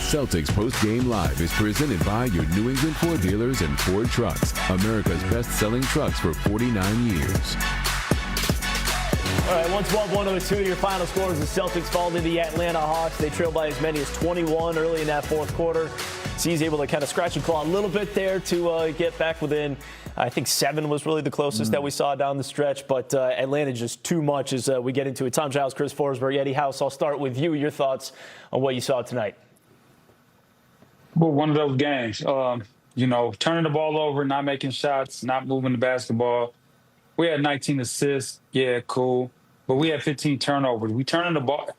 Celtics Post-Game Live is presented by your New England Ford dealers and Ford Trucks, America's best-selling trucks for 49 years. All right, 112-102, your final scores. The Celtics fall to the Atlanta Hawks. They trail by as many as 21 early in that fourth quarter. So he's able to kind of scratch and claw a little bit there to get back within, I think 7 was really the closest that we saw down the stretch. But Atlanta just too much as we get into it. Tom Giles, Chris Forsberg, Eddie House, I'll start with you. Your thoughts on what you saw tonight? Well, one of those games, turning the ball over, not making shots, not moving the basketball. We had 19 assists. Yeah, cool. But we had 15 turnovers. We turning the ball.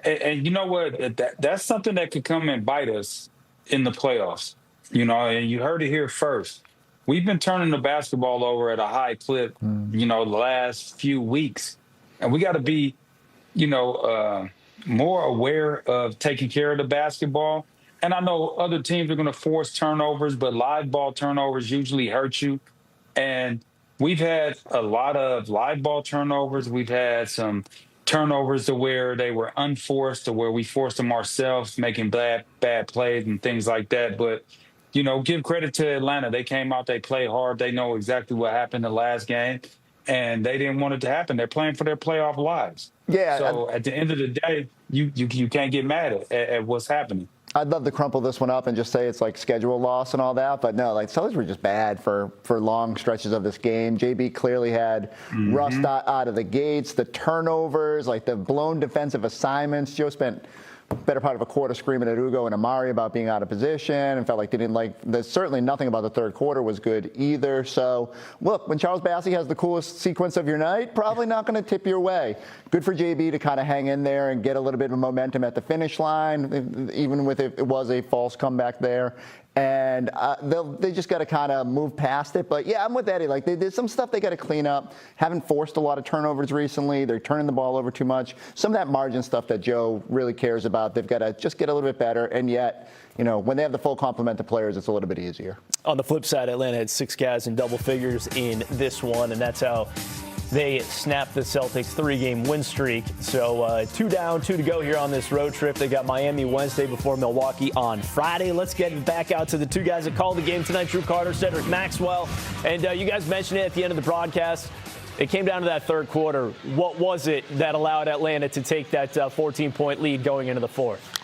And you know what? That's something that could come and bite us in the playoffs. And you heard it here first. We've been turning the basketball over at a high clip, the last few weeks. And we got to be, more aware of taking care of the basketball. And I know other teams are going to force turnovers, but live ball turnovers usually hurt you. And we've had a lot of live ball turnovers. We've had some turnovers to where they were unforced, to where we forced them ourselves, making bad plays and things like that. But, give credit to Atlanta. They came out, they played hard. They know exactly what happened the last game, and they didn't want it to happen. They're playing for their playoff lives. Yeah. So at the end of the day, you can't get mad at what's happening. I'd love to crumple this one up and just say it's like schedule loss and all that, but no, Celtics were just bad for long stretches of this game. JB clearly had rust out of the gates, the turnovers, like the blown defensive assignments. Joe spent better part of a quarter screaming at Ugo and Amari about being out of position and felt like they didn't certainly nothing about the third quarter was good either. So, look, when Charles Bassey has the coolest sequence of your night, probably not going to tip your way. Good for JB to kind of hang in there and get a little bit of momentum at the finish line, even with it was a false comeback there. And they just got to kind of move past it. But, yeah, I'm with Eddie. There's some stuff they got to clean up. Haven't forced a lot of turnovers recently. They're turning the ball over too much. Some of that margin stuff that Joe really cares about, they've got to just get a little bit better. And yet, when they have the full complement of players, it's a little bit easier. On the flip side, Atlanta had 6 guys in double figures in this one, and that's how they snapped the Celtics 3-game win streak. So 2 down, 2 to go here on this road trip. They got Miami Wednesday before Milwaukee on Friday. Let's get back out to the 2 guys that called the game tonight, Drew Carter, Cedric Maxwell. And you guys mentioned it at the end of the broadcast. It came down to that third quarter. What was it that allowed Atlanta to take that 14-point lead going into the fourth?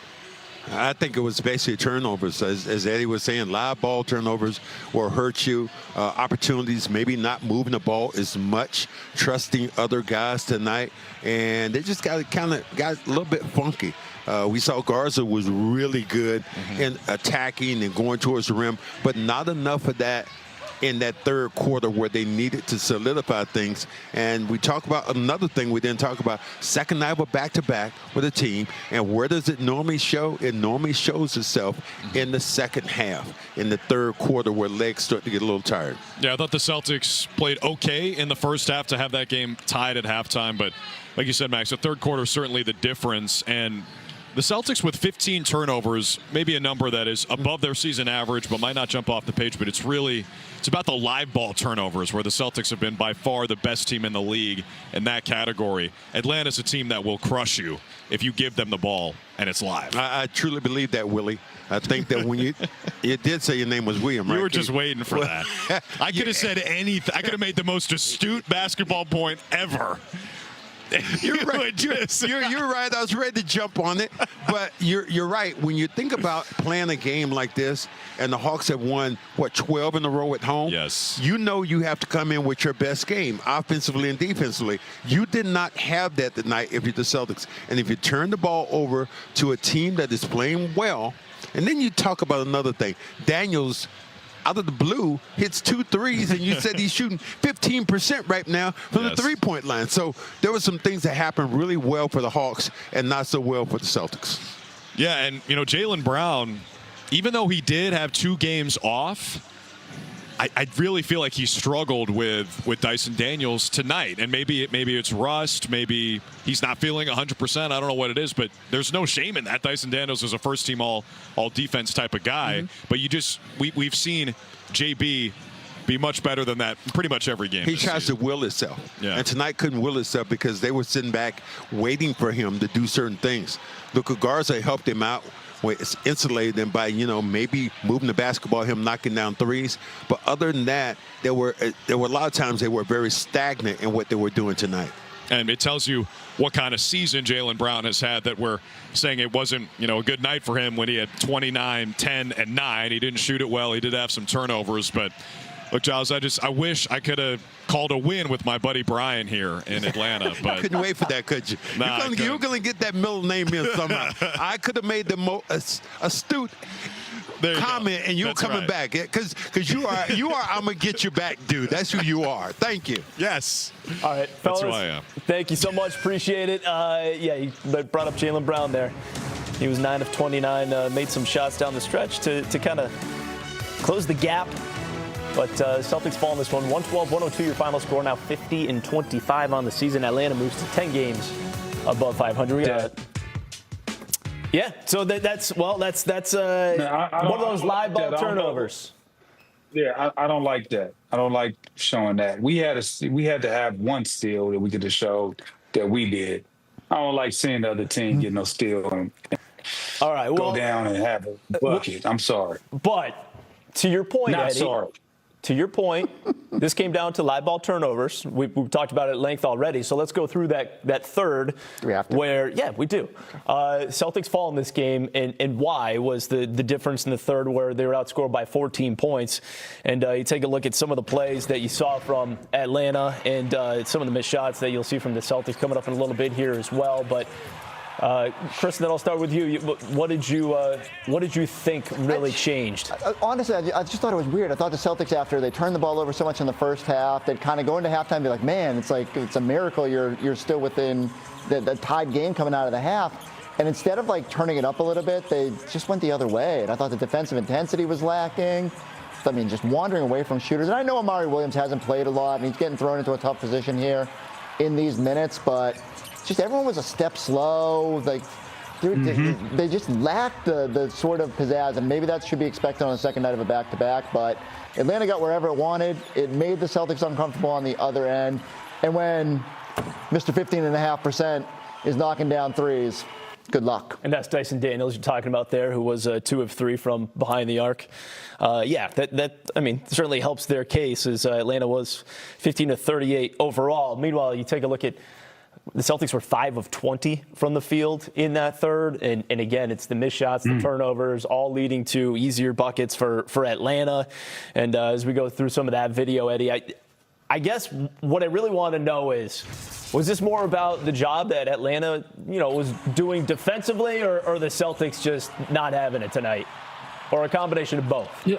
I think it was basically turnovers. As Eddie was saying, live ball turnovers will hurt you. Opportunities, maybe not moving the ball as much, trusting other guys tonight. And they just got a little bit funky. We saw Garza was really good in attacking and going towards the rim, but not enough of that in that third quarter where they needed to solidify things. And we talk about another thing we didn't talk about, second night of a back-to-back with a team. And where does it normally show? It normally shows itself in the second half, in the third quarter where legs start to get a little tired. Yeah, I thought the Celtics played okay in the first half to have that game tied at halftime. But like you said, Max, the third quarter certainly the difference. And the Celtics with 15 turnovers, maybe a number that is above their season average, but might not jump off the page. But it's about the live ball turnovers where the Celtics have been by far the best team in the league in that category. Atlanta's a team that will crush you if you give them the ball and it's live. I truly believe that, Willie. I think that when you did say your name was William, right? You were just waiting for that. I could have said anything. I could have made the most astute basketball point ever. You're right. You're right. I was ready to jump on it, but you're right. When you think about playing a game like this, and the Hawks have won 12 in a row at home. Yes. You know you have to come in with your best game, offensively and defensively. You did not have that tonight if you're the Celtics, and if you turn the ball over to a team that is playing well, and then you talk about another thing, Daniels. Out of the blue, hits 2 threes, and you said he's shooting 15% right now from the three-point line. So there were some things that happened really well for the Hawks and not so well for the Celtics. Yeah, and, Jaylen Brown, even though he did have 2 games off, I really feel like he struggled with Dyson Daniels tonight. And maybe it's rust. Maybe he's not feeling 100%. I don't know what it is, but there's no shame in that. Dyson Daniels is a first-team all-defense type of guy. But we've seen JB be much better than that pretty much every game. He tries to will himself. Yeah. And tonight couldn't will himself because they were sitting back waiting for him to do certain things. Luka Garza helped him out where it's insulated them by, maybe moving the basketball, him knocking down threes. But other than that, there were a lot of times they were very stagnant in what they were doing tonight. And it tells you what kind of season Jaylen Brown has had, that we're saying it wasn't, a good night for him when he had 29, 10, and 9. He didn't shoot it well. He did have some turnovers. But, look, Giles, I wish I could have called a win with my buddy Brian here in Atlanta. But couldn't wait for that, could you? Nah, you're going to get that middle name in somehow. I could have made the most astute comment, and you're coming back, because you are I'm gonna get you back, dude. That's who you are. Thank you. Yes. All right, fellas, that's who I am. Thank you so much. Appreciate it. You brought up Jaylen Brown there. He was 9 of 29, made some shots down the stretch to kind of close the gap. But Celtics fall in this one, 112-102 your final score. Now 50-25 on the season. Atlanta moves to 10 games above 500. Yeah, so that's one of those live ball turnovers. Yeah, I don't like that. I don't like showing that. We had to have one steal that we could have showed that we did. I don't like seeing the other team get no steal and all right, go down and have a bucket. I'm sorry. But to your point, Not Eddie, sorry. To your point, this came down to live ball turnovers. We've talked about it at length already, so let's go through that third. Do we have to? Yeah, we do. Celtics fall in this game, and why was the difference in the third, where they were outscored by 14 points. And you take a look at some of the plays that you saw from Atlanta and some of the missed shots that you'll see from the Celtics coming up in a little bit here as well. But Chris, then I'll start with you. What did you think really changed? Honestly, I just thought it was weird. I thought the Celtics, after they turned the ball over so much in the first half, they'd kind of go into halftime and be like, man, it's a miracle you're still within the tied game coming out of the half. And instead of turning it up a little bit, they just went the other way. And I thought the defensive intensity was lacking. I mean, just wandering away from shooters. And I know Amari Williams hasn't played a lot, and he's getting thrown into a tough position here in these minutes, but just everyone was a step slow. They just lacked the sort of pizzazz, and maybe that should be expected on the second night of a back-to-back. But Atlanta got wherever it wanted. It made the Celtics uncomfortable on the other end. And when Mr. 15.5% is knocking down threes, good luck. And that's Dyson Daniels you're talking about there, who was 2 of 3 from behind the arc. That certainly helps their case, as Atlanta was 15 of 38 overall. Meanwhile, you take a look at the Celtics were 5 of 20 from the field in that third. And again, it's the missed shots, the turnovers, all leading to easier buckets for Atlanta. And as we go through some of that video, Eddie, I guess what I really want to know is, was this more about the job that Atlanta, was doing defensively, or the Celtics just not having it tonight? Or a combination of both? Yeah,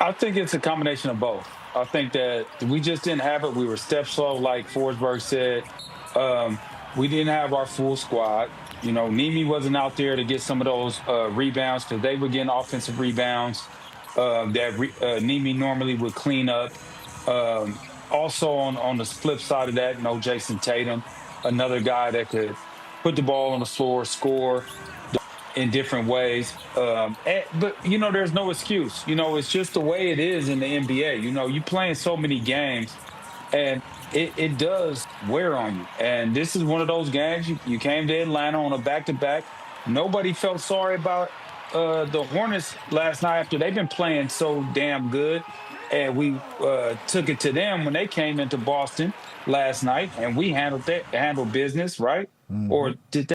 I think it's a combination of both. I think that we just didn't have it. We were step slow, like Forsberg said. We didn't have our full squad. Nimi wasn't out there to get some of those rebounds, because they were getting offensive rebounds that Nimi normally would clean up. Also on the flip side of that, Jason Tatum, another guy that could put the ball on the floor, score in different ways. But there's no excuse. It's just the way it is in the NBA. You're playing so many games, and it does wear on you. And this is one of those games. You came to Atlanta on a back-to-back. Nobody felt sorry about the Hornets last night after they've been playing so damn good. And we took it to them when they came into Boston last night, and we handled business, right? Mm-hmm. Or did they?